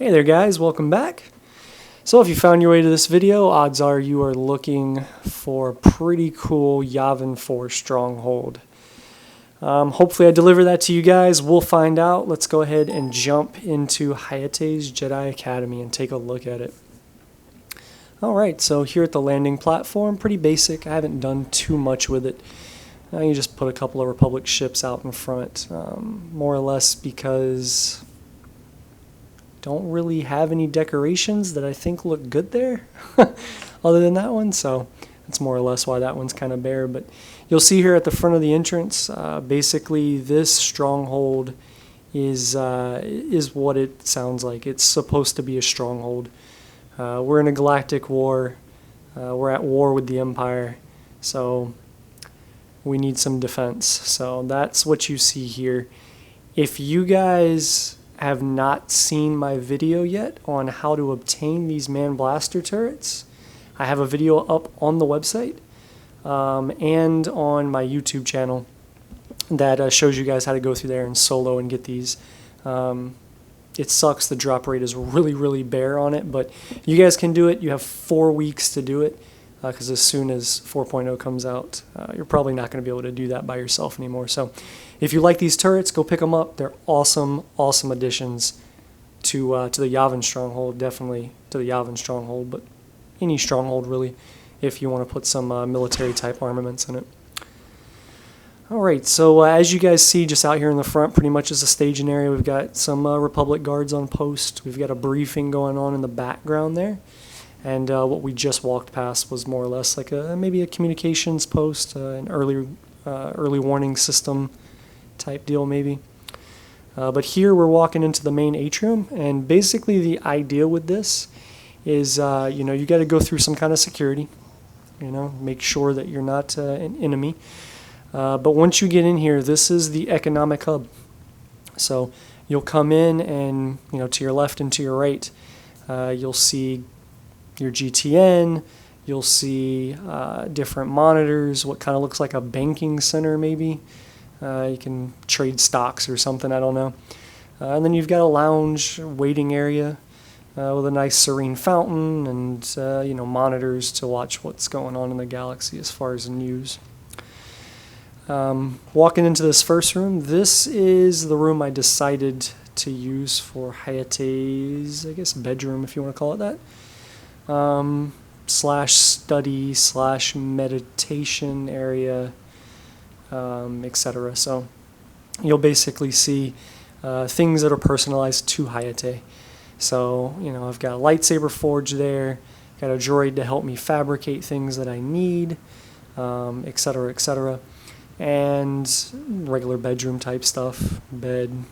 Hey there guys, welcome back. So if you found your way to this video, odds are you are looking for a pretty cool Yavin 4 Stronghold. Hopefully I deliver that to you guys. We'll find out. Let's go ahead and jump into Hayete's Jedi Academy and take a look at it. Alright, so here at the landing platform, pretty basic. I haven't done too much with it. You just put a couple of Republic ships out in front, more or less because don't really have any decorations that I think look good there other than that one, so that's more or less why that one's kind of bare. But you'll see here at the front of the entrance, basically this stronghold is what it sounds like. It's supposed to be a stronghold. We're in a galactic war. We're at war with the Empire, so we need some defense. So that's what you see here. If you guys have not seen my video yet on how to obtain these man blaster turrets, I have a video up on the website and on my YouTube channel that shows you guys how to go through there and solo and get these. It sucks the drop rate is really bare on it, but you guys can do it. You have 4 weeks to do it because as soon as 4.0 comes out, you're probably not going to be able to do that by yourself anymore. So if you like these turrets, go pick them up. They're awesome additions to the Yavin Stronghold, definitely to the Yavin Stronghold, but any Stronghold really, if you want to put some military type armaments in it. Alright, so as you guys see just out here in the front, pretty much is a staging area. We've got some Republic guards on post. We've got a briefing going on in the background there. And what we just walked past was more or less like maybe a communications post, an early warning system type deal maybe. But here we're walking into the main atrium, and basically the idea with this is you got to go through some kind of security, make sure that you're not an enemy. But once you get in here, this is the economic hub. So you'll come in and to your left and to your right, you'll see your GTN, you'll see different monitors, what kind of looks like a banking center maybe. You can trade stocks or something, I don't know. And then you've got a lounge waiting area with a nice serene fountain and monitors to watch what's going on in the galaxy as far as news. Walking into this first room, this is the room I decided to use for Hayete's, I guess, bedroom, if you want to call it that. Slash study, slash meditation area, etc. So you'll basically see things that are personalized to Hayete. So, I've got a lightsaber forge there, got a droid to help me fabricate things that I need, etc., etc. And regular bedroom type stuff, bed,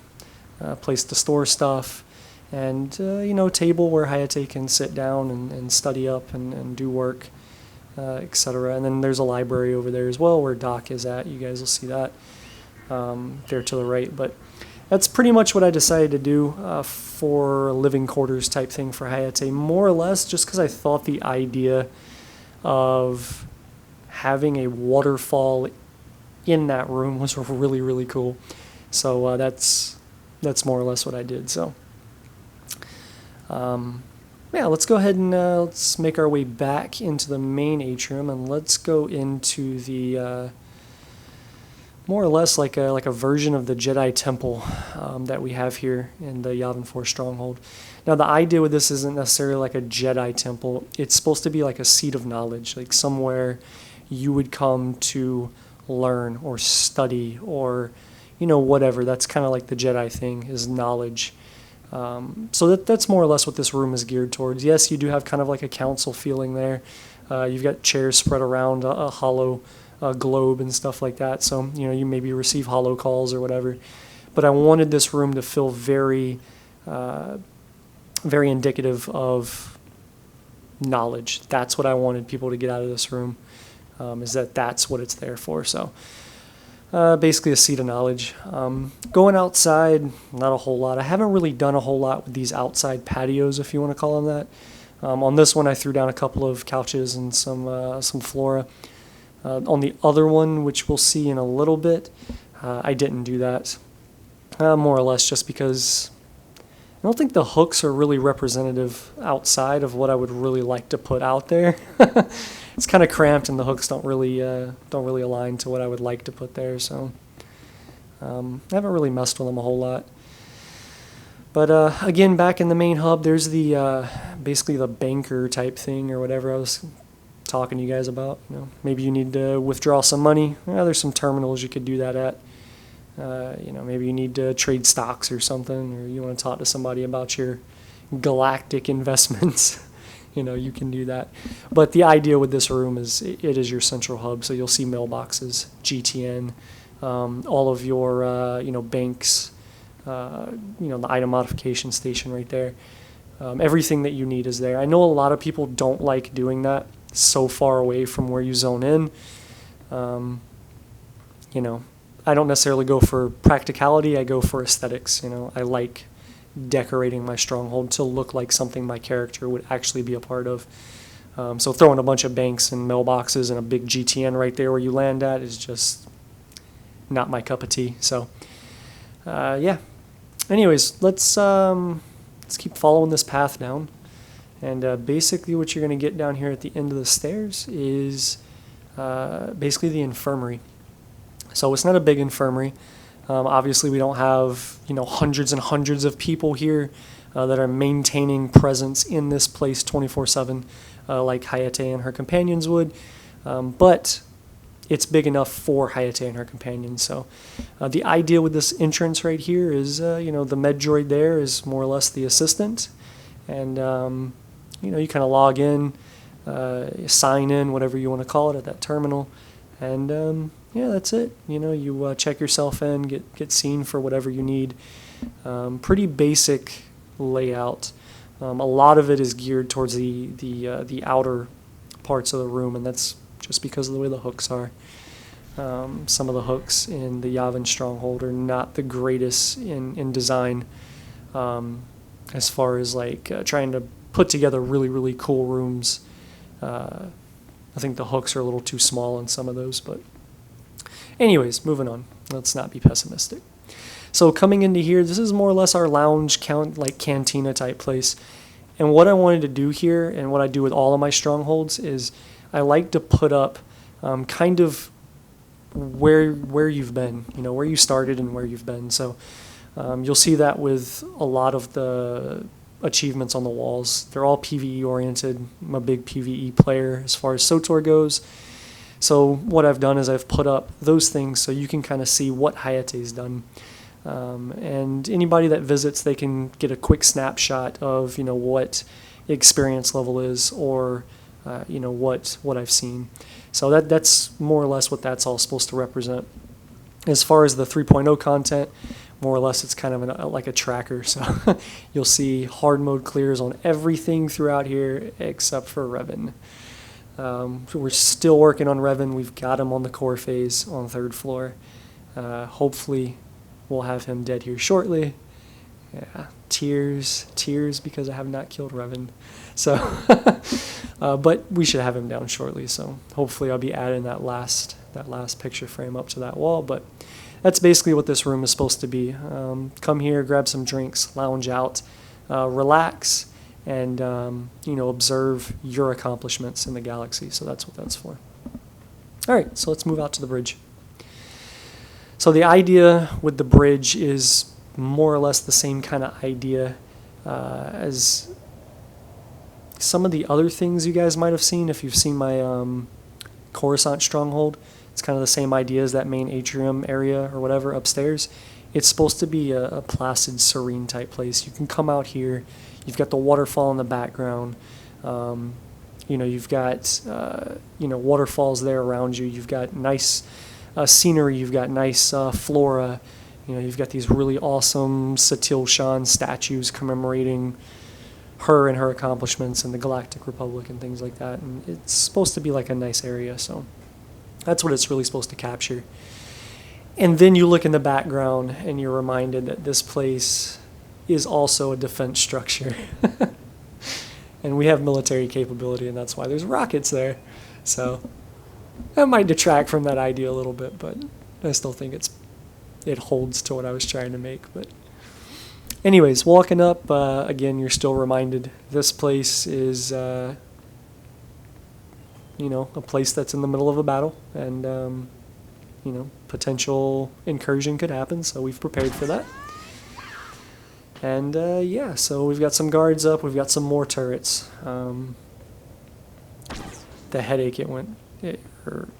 place to store stuff, and table where Hayete can sit down and study up and do work, etc. And then there's a library over there as well where Doc is at. You guys will see that there to the right. But that's pretty much what I decided to do for a living quarters type thing for Hayete, more or less just because I thought the idea of having a waterfall in that room was really cool. So that's more or less what I did. So yeah, let's go ahead and let's make our way back into the main atrium, and let's go into the more or less like a version of the Jedi temple that we have here in the Yavin 4 Stronghold. Now the idea with this isn't necessarily like a Jedi temple. It's supposed to be like a seat of knowledge, like somewhere you would come to learn or study or whatever. That's kind of like the Jedi thing, is knowledge. So that's more or less what this room is geared towards. Yes, you do have kind of like a council feeling there. You've got chairs spread around a hollow globe and stuff like that, so you maybe receive hollow calls or whatever. But I wanted this room to feel very indicative of knowledge. That's what I wanted people to get out of this room, is that's what it's there for. So basically a seat of knowledge. Going outside, not a whole lot. I haven't really done a whole lot with these outside patios, if you want to call them that. On this one I threw down a couple of couches and some flora. On the other one, which we'll see in a little bit, I didn't do that. More or less just because don't think the hooks are really representative outside of what I would really like to put out there. It's kind of cramped, and the hooks don't really align to what I would like to put there. So I haven't really messed with them a whole lot. But again, back in the main hub, there's the basically the banker type thing or whatever I was talking to you guys about. You know, maybe you need to withdraw some money. There's some terminals you could do that at. You know, maybe you need to trade stocks or something, or you want to talk to somebody about your galactic investments. You know, you can do that. But the idea with this room is it is your central hub, so you'll see mailboxes, GTN, all of your, you know, banks, you know, the item modification station right there. Everything that you need is there. I know a lot of people don't like doing that so far away from where you zone in. You know, I don't necessarily go for practicality. I go for aesthetics. You know, I like decorating my stronghold to look like something my character would actually be a part of. So throwing a bunch of banks and mailboxes and a big GTN right there where you land at is just not my cup of tea. So yeah. Anyways, let's keep following this path down. And basically what you're going to get down here at the end of the stairs is basically the infirmary. So it's not a big infirmary. Obviously, we don't have, you know, hundreds and hundreds of people here that are maintaining presence in this place 24/7 like Hayete and her companions would. But it's big enough for Hayete and her companions. So the idea with this entrance right here is, you know, the med droid there is more or less the assistant. And, you know, you kind of log in, sign in, whatever you want to call it, at that terminal. And yeah, that's it. You know, you check yourself in, get seen for whatever you need. Pretty basic layout. A lot of it is geared towards the outer parts of the room, and that's just because of the way the hooks are. Some of the hooks in the Yavin Stronghold are not the greatest in design, as far as like trying to put together really, really cool rooms. I think the hooks are a little too small in some of those, but anyways, moving on. Let's not be pessimistic. So coming into here, this is more or less our lounge, like cantina type place. And what I wanted to do here, and what I do with all of my strongholds, is I like to put up kind of where you've been, you know, where you started and where you've been. So you'll see that with a lot of the achievements on the walls. They're all PvE oriented. I'm a big PvE player as far as SOTOR goes. So what I've done is I've put up those things so you can kind of see what Hayete's done. And anybody that visits, they can get a quick snapshot of, you know, what experience level is, or you know, what I've seen. So that's more or less what that's all supposed to represent. As far as the 3.0 content, more or less it's kind of like a tracker. So you'll see hard mode clears on everything throughout here except for Revan. So we're still working on Revan. We've got him on the core phase on 3rd floor. Hopefully we'll have him dead here shortly. Yeah, tears because I have not killed Revan. So, but we should have him down shortly. So hopefully I'll be adding that last picture frame up to that wall. But that's basically what this room is supposed to be. Come here, grab some drinks, lounge out, relax, and you know, observe your accomplishments in the galaxy. So that's what that's for. All right, so let's move out to the bridge. So the idea with the bridge is more or less the same kind of idea as some of the other things you guys might have seen if you've seen my Coruscant Stronghold. It's kind of the same idea as that main atrium area or whatever upstairs. It's supposed to be a placid, serene type place. You can come out here. You've got the waterfall in the background. You know, you've got you know, waterfalls there around you. You've got nice scenery. You've got nice flora. You know, you've got these really awesome Satil Shan statues commemorating her and her accomplishments in the Galactic Republic and things like that. And it's supposed to be like a nice area, so that's what it's really supposed to capture. And then you look in the background and you're reminded that this place is also a defense structure. And we have military capability, and that's why there's rockets there. So that might detract from that idea a little bit, but I still think it holds to what I was trying to make. But anyways, walking up, again, you're still reminded this place is, you know, a place that's in the middle of a battle, and, you know, potential incursion could happen, so we've prepared for that. And, yeah, so we've got some guards up, we've got some more turrets. The headache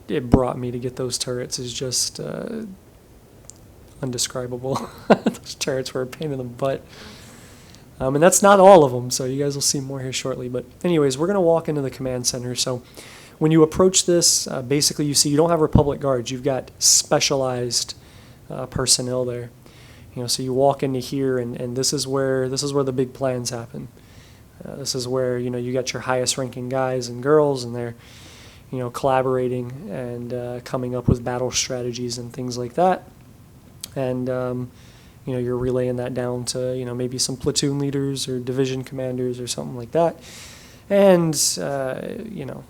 it brought me to get those turrets is just undescribable. Those turrets were a pain in the butt. And that's not all of them, so you guys will see more here shortly. But anyways, we're going to walk into the command center. So when you approach this, basically you see you don't have Republic guards. You've got specialized personnel there. You know, so you walk into here, and this is where the big plans happen. This is where, you know, you got your highest ranking guys and girls, and they're, you know, collaborating and coming up with battle strategies and things like that. And, you know, you're relaying that down to, you know, maybe some platoon leaders or division commanders or something like that. And, you know,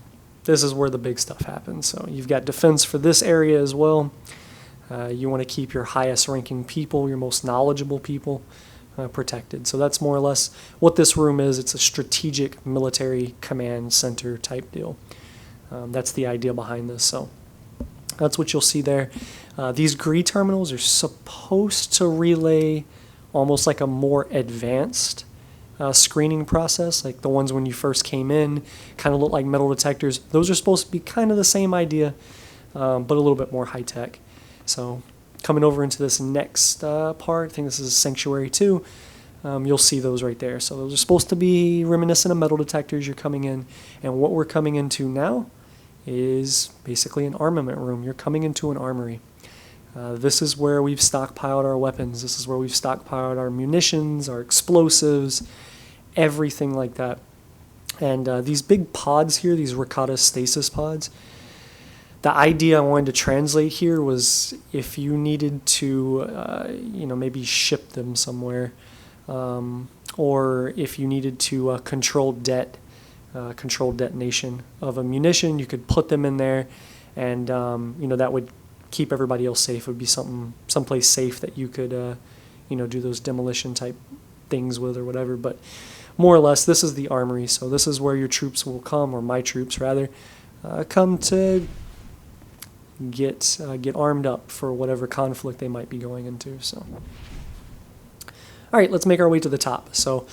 this is where the big stuff happens. So you've got defense for this area as well. You want to keep your highest ranking people, your most knowledgeable people, protected. So that's more or less what this room is. It's a strategic military command center type deal. That's the idea behind this. So that's what you'll see there. These GRE terminals are supposed to relay almost like a more advanced screening process, like the ones when you first came in, kind of look like metal detectors. Those are supposed to be kind of the same idea, but a little bit more high tech. So coming over into this next part, I think this is Sanctuary 2, you'll see those right there. So those are supposed to be reminiscent of metal detectors. You're coming in, and what we're coming into now is basically an armament room. You're coming into an armory. This is where we've stockpiled our weapons. This is where we've stockpiled our munitions, our explosives, everything like that. And these big pods here, these Ricotta stasis pods, the idea I wanted to translate here was if you needed to, you know, maybe ship them somewhere, or if you needed to control detonation of a munition, you could put them in there, and you know, that would keep everybody else safe. It would be someplace safe that you could, you know, do those demolition type things with or whatever. But more or less, this is the armory. So this is where your troops will come, or my troops rather, come to get armed up for whatever conflict they might be going into. So, all right, let's make our way to the top. So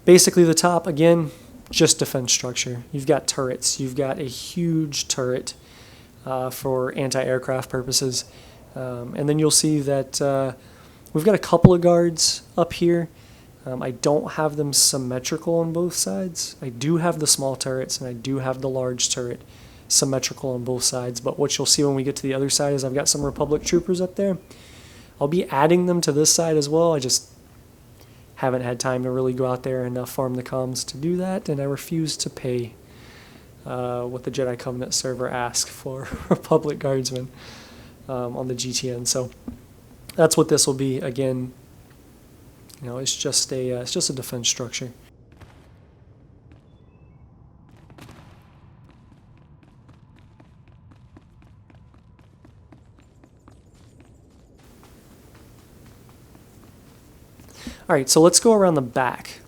basically the top, again, just defense structure. You've got turrets. You've got a huge turret for anti-aircraft purposes. And then you'll see that we've got a couple of guards up here. I don't have them symmetrical on both sides. I do have the small turrets, and I do have the large turret symmetrical on both sides. But what you'll see when we get to the other side is I've got some Republic troopers up there. I'll be adding them to this side as well. I just haven't had time to really go out there and farm the comms to do that, and I refuse to pay what the Jedi Covenant server asks for Republic Guardsmen on the GTN. So that's what this will be. Again, you know, it's just a defense structure. All right, so let's go around the back.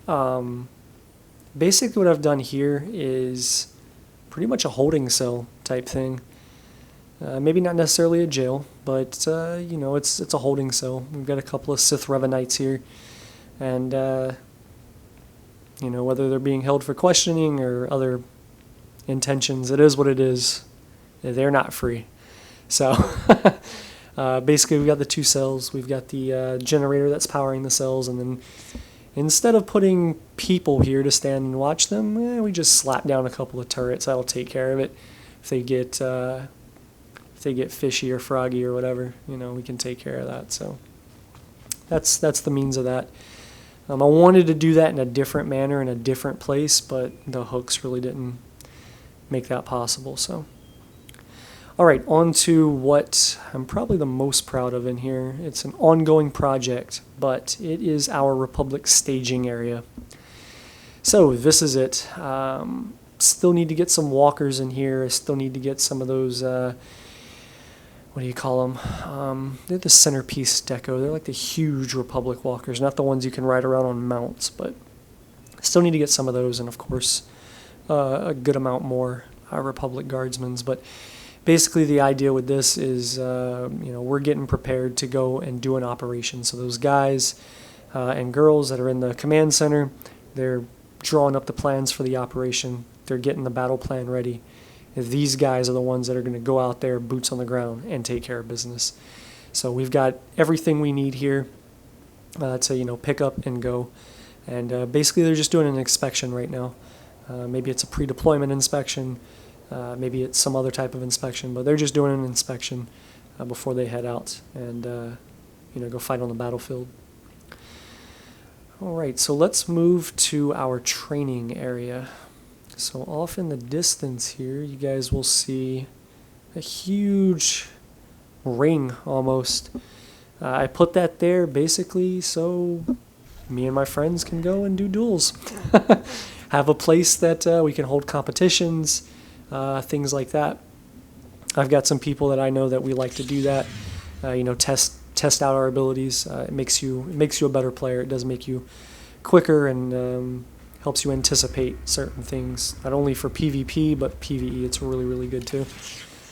Basically what I've done here is pretty much a holding cell type thing. Maybe not necessarily a jail, but you know, it's a holding cell. We've got a couple of Sith Revenites here, and you know, whether they're being held for questioning or other intentions, it is what it is. They're not free. So basically we've got the two cells. We've got the generator that's powering the cells, and then instead of putting people here to stand and watch them, we just slap down a couple of turrets. That'll take care of it. If they get fishy or froggy or whatever, you know, we can take care of that. So that's the means of that. I wanted to do that in a different manner, in a different place, but the hooks really didn't make that possible. So, all right, on to what I'm probably the most proud of in here. It's an ongoing project, but it is our Republic staging area. So this is it. Still need to get some walkers in here. I still need to get some of those what do you call them? They're the centerpiece deco. They're like the huge Republic walkers, not the ones you can ride around on mounts, but still need to get some of those, and of course a good amount more Republic Guardsmen's. But basically the idea with this is, we're getting prepared to go and do an operation. So those guys and girls that are in the command center, they're drawing up the plans for the operation. They're getting the battle plan ready. These guys are the ones that are going to go out there, boots on the ground, and take care of business. So we've got everything we need here to pick up and go. And basically they're just doing an inspection right now. Maybe it's a pre-deployment inspection. Maybe it's some other type of inspection, but they're just doing an inspection before they head out and go fight on the battlefield. All right, so let's move to our training area. So off in the distance here, you guys will see a huge ring almost. I put that there basically so me and my friends can go and do duels. Have a place that we can hold competitions, things like that. I've got some people that I know that we like to do that. Test out our abilities. It makes you a better player. It does make you quicker and helps you anticipate certain things. Not only for PvP but PvE. It's really, really good too.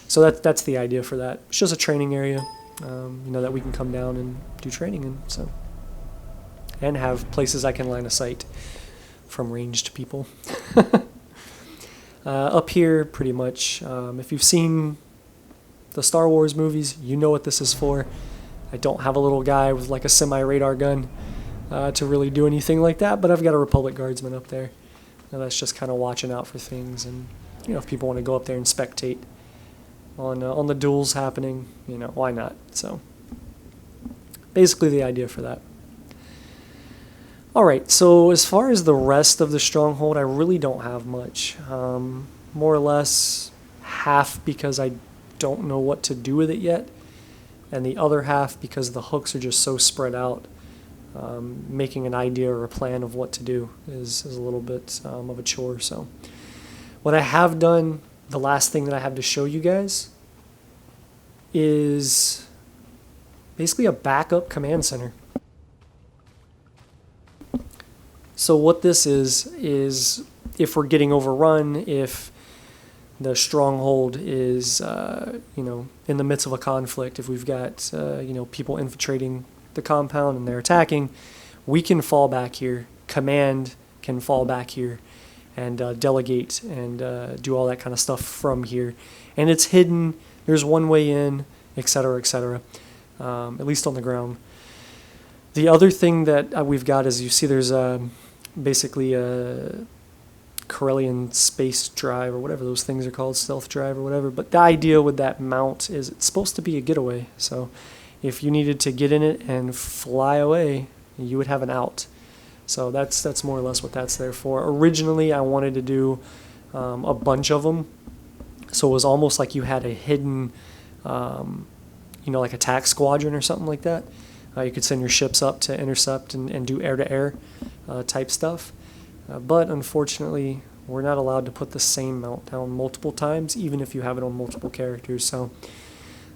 So that's the idea for that. It's just a training area, that we can come down and do training in. So, and have places I can line of sight from ranged people. Up here, pretty much, if you've seen the Star Wars movies, you know what this is for. I don't have a little guy with like a semi-radar gun to really do anything like that, but I've got a Republic Guardsman up there. And that's just kind of watching out for things, and if people want to go up there and spectate on the duels happening, why not? So basically the idea for that. Alright, so as far as the rest of the Stronghold, I really don't have much. More or less half because I don't know what to do with it yet, and the other half because the hooks are just so spread out. Making an idea or a plan of what to do is a little bit of a chore. So what I have done, the last thing that I have to show you guys, is basically a backup command center. So what this is if we're getting overrun, if the Stronghold is in the midst of a conflict, if we've got people infiltrating the compound and they're attacking, we can fall back here. Command can fall back here and delegate and do all that kind of stuff from here. And it's hidden. There's one way in, etc., etc. At least on the ground. The other thing that we've got is, you see there's basically a Corellian space drive or whatever those things are called, stealth drive or whatever. But the idea with that mount is it's supposed to be a getaway. So if you needed to get in it and fly away, you would have an out. So that's more or less what that's there for. Originally, I wanted to do a bunch of them. So it was almost like you had a hidden, like attack squadron or something like that. You could send your ships up to intercept and do air-to-air type stuff. But unfortunately, we're not allowed to put the same mount down multiple times, even if you have it on multiple characters. So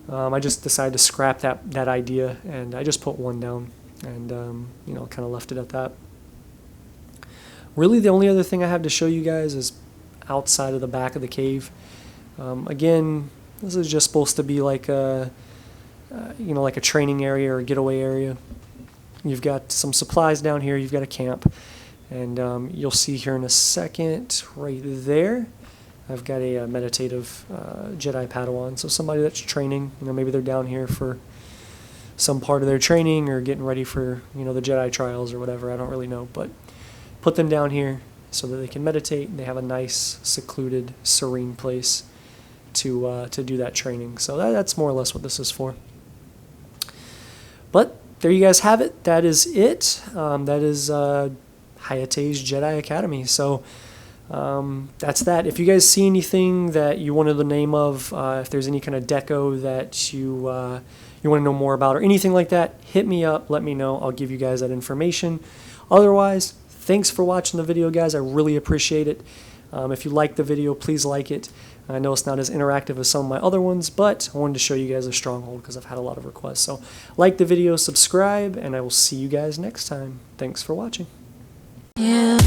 I just decided to scrap that idea, and I just put one down and kind of left it at that. Really, the only other thing I have to show you guys is outside of the back of the cave. Again, this is just supposed to be like a training area or a getaway area. You've got some supplies down here. You've got a camp, and you'll see here in a second right there, I've got a meditative Jedi Padawan. So somebody that's training, maybe they're down here for some part of their training or getting ready for the Jedi trials or whatever. I don't really know, but put them down here so that they can meditate and they have a nice, secluded, serene place to do that training. So that's more or less what this is for. But there you guys have it. That is it. That is Hayete's Jedi Academy. So that's that. If you guys see anything that you wanted the name of, if there's any kind of deco that you want to know more about or anything like that, hit me up. Let me know. I'll give you guys that information. Otherwise, thanks for watching the video, guys. I really appreciate it. If you like the video, please like it. I know it's not as interactive as some of my other ones, but I wanted to show you guys a Stronghold because I've had a lot of requests. So like the video, subscribe, and I will see you guys next time. Thanks for watching. Yeah.